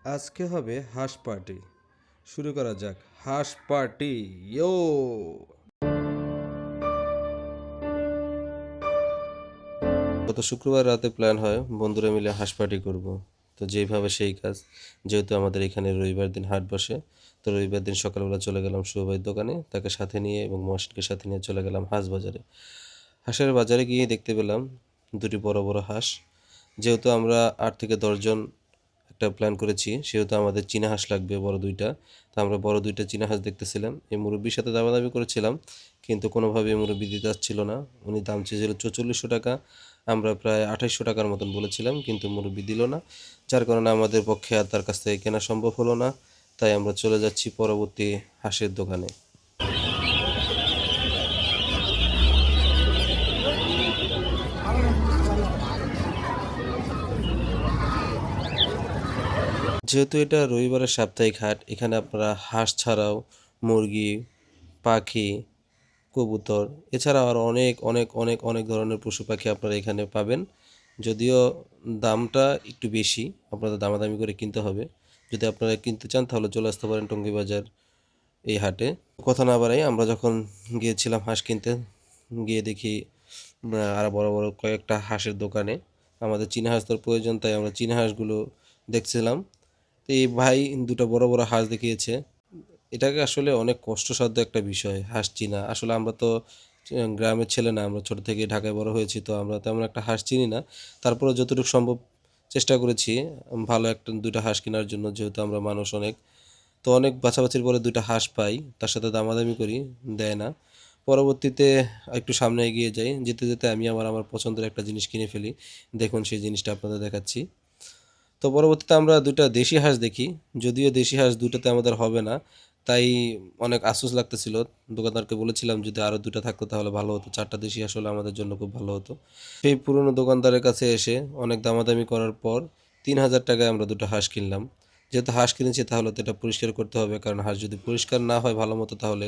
আজকে হবে হাঁস পার্টি। শুরু করা যাক। হাঁস পার্টি, ইয়ো। গত শুক্রবার রাতে প্ল্যান হয় বন্ধুরা মিলে হাঁস পার্টি করব। তো যেইভাবে সেই কাজ। যেহেতু আমাদের এখানে রবিবার দিন হাট বসে, তো রবিবার দিন সকালবেলা চলে গেলাম শুভ ভাইয়ের দোকানে, তাকে সাথে নিয়ে এবং মহসিনকে সাথে নিয়ে চলে গেলাম হাঁস বাজারে। হাঁসের বাজারে গিয়ে দেখতে পেলাম দুটি বড় বড় হাঁস। যেহেতু আমরা 8 থেকে 10 জন একটা প্ল্যান করেছি, সেহেতু আমাদের চীনা হাঁস লাগবে বড় দুইটা। তো আমরা বড় দুইটা চীনা হাঁস দেখতেছিলাম, এই মুরব্বির সাথে দামাদামি করেছিলাম, কিন্তু কোনোভাবে মুরব্বি দিতে চাচ্ছিল না। উনি দাম চেয়েছিল 4400 টাকা, আমরা প্রায় 2800 টাকার মতন বলেছিলাম, কিন্তু মুরব্বি দিল না। যার কারণে আমাদের পক্ষে আর তার কাছ থেকে কেনা সম্ভব হলো না। তাই আমরা চলে যাচ্ছি পরবর্তী হাঁসের দোকানে। যেহেতু এটা রবিবারের সাপ্তাহিক হাট, এখানে আপনারা হাঁস ছাড়াও মুরগি, পাখি, কবুতর, এছাড়াও আরও অনেক অনেক অনেক অনেক ধরনের পশু পাখি আপনারা এখানে পাবেন। যদিও দামটা একটু বেশি, আপনাদের দামাদামি করে কিনতে হবে। যদি আপনারা কিনতে চান তাহলে চলে আসতে পারেন টঙ্গী বাজার এই হাটে। কথা না বাড়াই, আমরা যখন গিয়েছিলাম হাঁস কিনতে, গিয়ে দেখি আরও বড় বড় কয়েকটা হাঁসের দোকানে। আমাদের চীনা হাঁস তোর প্রয়োজন, তাই আমরা চীনা হাঁসগুলো দেখছিলাম। তো এই ভাই দুটো বড় বড় হাঁস দেখিয়েছে। এটাকে আসলে অনেক কষ্টসাধ্য একটা বিষয়, হাঁস চিনা। আসলে আমরা তো গ্রামের ছেলে না, আমরা ছোট থেকে ঢাকায় বড় হয়েছি, তো আমরা তেমন একটা হাঁস চিনি না। তারপরে যতটুকু সম্ভব চেষ্টা করেছি ভালো একটা দুইটা হাঁস কেনার জন্য, যেহেতু আমরা মানুষ অনেক। তো অনেক বাছাবাছির পরে দুইটা হাঁস পাই, তার সাথে দামাদামি করি, দেয় না। পরবর্তীতে একটু সামনে এগিয়ে যাই, যেতে যেতে আমি আমার আমার পছন্দের একটা জিনিস কিনে ফেলি। দেখুন সেই জিনিসটা আপনাদের দেখাচ্ছি। তো পরবর্তীতে আমরা দুইটা দেশি হাঁস দেখি। যদিও দেশি হাঁস দুটাতে আমাদের হবে না, তাই অনেক আফসোস লাগতেছিল। দোকানদারকে বলেছিলাম যদি আরও দুটো থাকতো তাহলে ভালো হতো, 4টা দেশি হাঁস হলে আমাদের জন্য খুব ভালো হতো। সেই পুরনো দোকানদারের কাছে এসে অনেক দামাদামি করার পর 3000 টাকায় আমরা দুটো হাঁস কিনলাম। যেহেতু হাঁস কিনেছি তাহলে তো এটা পরিষ্কার করতে হবে, কারণ হাঁস যদি পরিষ্কার না হয় ভালো মতো, তাহলে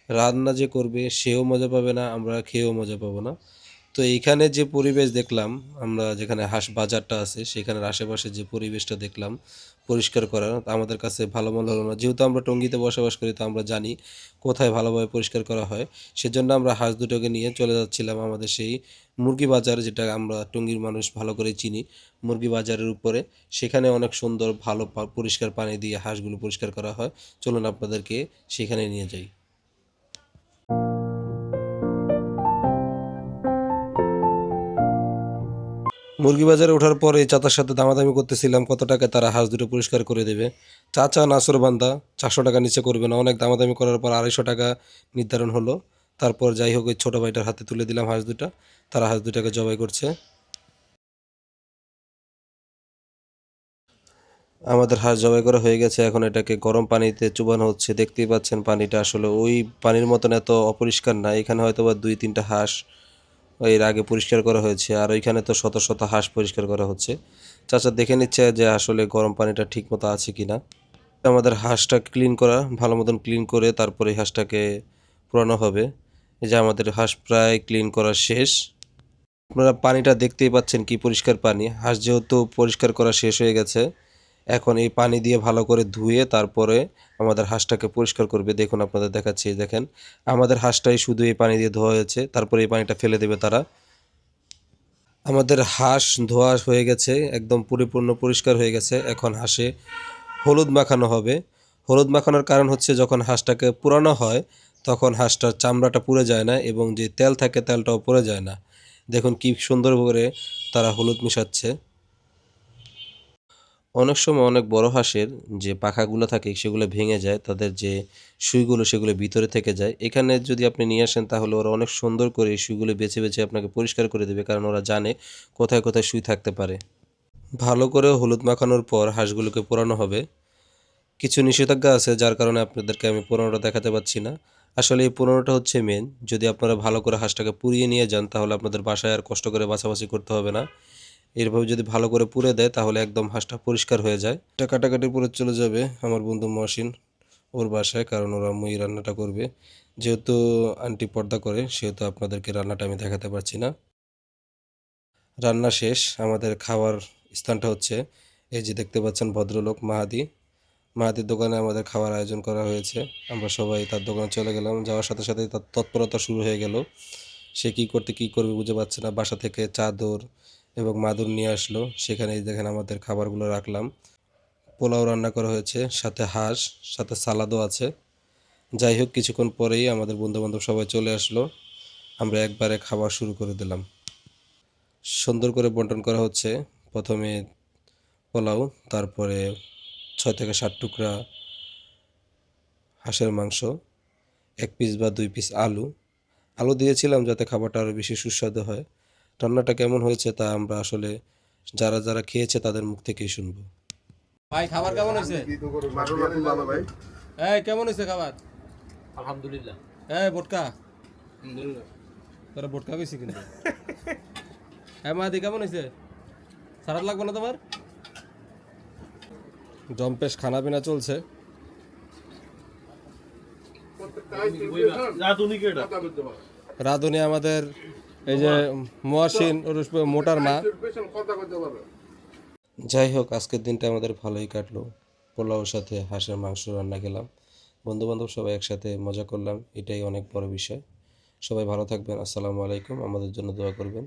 রান্না যে করবে সেও মজা পাবে না, আমরা খেয়েও মজা পাবো না। তো এইখানে যে পরিবেশ দেখলাম, আমরা যেখানে হাঁস বাজারটা আছে সেখানের আশেপাশে যে পরিবেশটা দেখলাম পরিষ্কার করা, আমাদের কাছে ভালো মনে হলো না। যেহেতু আমরা টঙ্গীতে বসবাস করি, তো আমরা জানি কোথায় ভালোভাবে পরিষ্কার করা হয়। সেজন্য আমরা হাঁস দুটোকে নিয়ে চলে যাচ্ছিলাম আমাদের সেই মুরগি বাজার, যেটা আমরা টঙ্গীর মানুষ ভালো করে চিনি। মুরগি বাজারের উপরে সেখানে অনেক সুন্দর ভালো পরিষ্কার পানি দিয়ে হাঁসগুলো পরিষ্কার করা হয়। চলুন আপনাদেরকে সেখানে নিয়ে যাই। মুরগি বাজারে ওঠার পরে চাচার সাথে দামাদামি করতেছিলাম কত টাকায় তারা হাঁস দুটো পরিষ্কার করে দেবে। চাচা নাছোড়বান্দা, 400 টাকা নিচে করবে না। অনেক দামাদামি করার পর 250 টাকা নির্ধারণ হলো। তারপর যাই হোক, ওই ছোটো ভাইটার হাতে তুলে দিলাম হাঁস দুটা। তারা হাঁস দুটাকে জবাই করছে। আমাদের হাঁস জবাই করা হয়ে গেছে, এখন এটাকে গরম পানিতে চুবানো হচ্ছে। দেখতেই পাচ্ছেন পানিটা আসলে ওই পানির মতন এত অপরিষ্কার না। এখানে হয়তো বা 2-3টা হাঁস এর আগে পরিষ্কার করা হয়েছে, আর ওইখানে তো শত শত হাঁস পরিষ্কার করা হচ্ছে। চাচা দেখে নিচ্ছে যে আসলে গরম পানিটা ঠিক মতো আছে কিনা। আমাদের হাঁসটা ক্লিন করা, ভালো মতন ক্লিন করে তারপরে হাঁসটাকে পোড়ানো হবে। এই যে আমাদের হাঁস প্রায় ক্লিন করা শেষ। আপনারা পানিটা দেখতেই পাচ্ছেন কি পরিষ্কার পানি। হাঁস যেহেতু পরিষ্কার করা শেষ হয়ে গেছে, এখন এই পানি দিয়ে ভালো করে ধুয়ে তারপরে আমাদের হাঁসটাকে পরিষ্কার করবে। দেখুন আপনাদের দেখাচ্ছি, দেখেন আমাদের হাঁসটাই শুধু এই পানি দিয়ে ধোয়া হয়েছে, তারপরে এই পানিটা ফেলে দেবে তারা। আমাদের হাঁস ধোয়া হয়ে গেছে, একদম পরিপূর্ণ পরিষ্কার হয়ে গেছে। এখন হাঁসে হলুদ মাখানো হবে। হলুদ মাখানোর কারণ হচ্ছে যখন হাঁসটাকে পুরানো হয় তখন হাঁসটার চামড়াটা পুড়ে যায় না, এবং যে তেল থাকে তেলটাও পুড়ে যায় না। দেখুন কি সুন্দর করে তারা হলুদ মিশাচ্ছে। অনেক সময় অনেক বড় হাঁসের যে পাখাগুলো থাকে সেগুলো ভেঙে যায়, তাদের যে সুইগুলো সেগুলো ভিতরে থেকে যায়। এখানে যদি আপনি নিয়ে আসেন তাহলে ওরা অনেক সুন্দর করে এই সুইগুলো বেছে বেছে আপনাকে পরিষ্কার করে দেবে, কারণ ওরা জানে কোথায় কোথায় সুই থাকতে পারে। ভালো করে হলুদ মাখানোর পর হাঁসগুলোকে পোড়ানো হবে। কিছু নিষেধাজ্ঞা আছে যার কারণে আপনাদেরকে আমি পোড়ানোটা দেখাতে পাচ্ছি না। আসলে এই পোড়ানোটা হচ্ছে মেন। যদি আপনারা ভালো করে হাঁসটাকে পুড়িয়ে নিয়ে যান তাহলে আপনাদের বাসায় আর কষ্ট করে বাছাবাছি করতে হবে না। এরভাবে যদি ভালো করে পুড়ে দেয় তাহলে একদম হাঁসটা পরিষ্কার হয়ে যায়। এটা কাটাকাটির পরে চলে যাবে আমার বন্ধু মহসিন ওর বাসায়, কারণ ওরা আম্মু এই রান্নাটা করবে। যেহেতু আন্টি পর্দা করে সেহেতু আপনাদেরকে রান্নাটা আমি দেখাতে পারছি না। রান্না শেষ, আমাদের খাওয়ার স্থানটা হচ্ছে এই যে দেখতে পাচ্ছেন ভদ্রলোক মাহাদি, মাহাদির দোকানে আমাদের খাওয়ার আয়োজন করা হয়েছে। আমরা সবাই তার দোকানে চলে গেলাম। যাওয়ার সাথে সাথে তার তৎপরতা শুরু হয়ে গেল। সে কী করবে বুঝে পাচ্ছে না। বাসা থেকে চাদর এবং মাদুর নিয়ে আসলো। সেখানে এই দেখেন আমাদের খাবারগুলো রাখলাম। পোলাও রান্না করা হয়েছে, সাথে হাঁস, সাথে সালাদও আছে। যাই হোক, কিছুক্ষণ পরেই আমাদের বন্ধুবান্ধব সবাই চলে আসলো। আমরা একবারে খাওয়া শুরু করে দিলাম। সুন্দর করে বন্টন করা হচ্ছে। প্রথমে পোলাও, তারপরে 6 থেকে 7 টুকরা হাঁসের মাংস, 1 পিস বা 2 পিস আলু। আলু দিয়েছিলাম যাতে খাবারটা আরও বেশি সুস্বাদু হয়। রান্নাটা কেমন হয়েছে তা আমরা আসলে যারা যারা খেয়েছে তাদের মুখ থেকেই শুনবো। ভাই খাবার কেমন হয়েছে? মাশাআল্লাহ খুব ভালো ভাই। এই কেমন হয়েছে খাবার? আলহামদুলিল্লাহ। এই বোটকা, আলহামদুলিল্লাহ। তোরা বোটকা কইছি কিন্তু। হ্যাঁ মাদি কেমন হয়েছে? সারাদ লাগবে না তোমার? জম্পেশ খানা পিনা চলছে। রাধুনি আমাদের এই যে মহাসিন মোটার মা। যাই হোক, আজকের দিনটা আমাদের ভালোই কাটলো। পোলাওর সাথে হাঁসের মাংস রান্না খেলাম, বন্ধুবান্ধব সবাই একসাথে মজা করলাম, এটাই অনেক বড় বিষয়। সবাই ভালো থাকবেন। আসসালামু আলাইকুম। আমাদের জন্য দোয়া করবেন।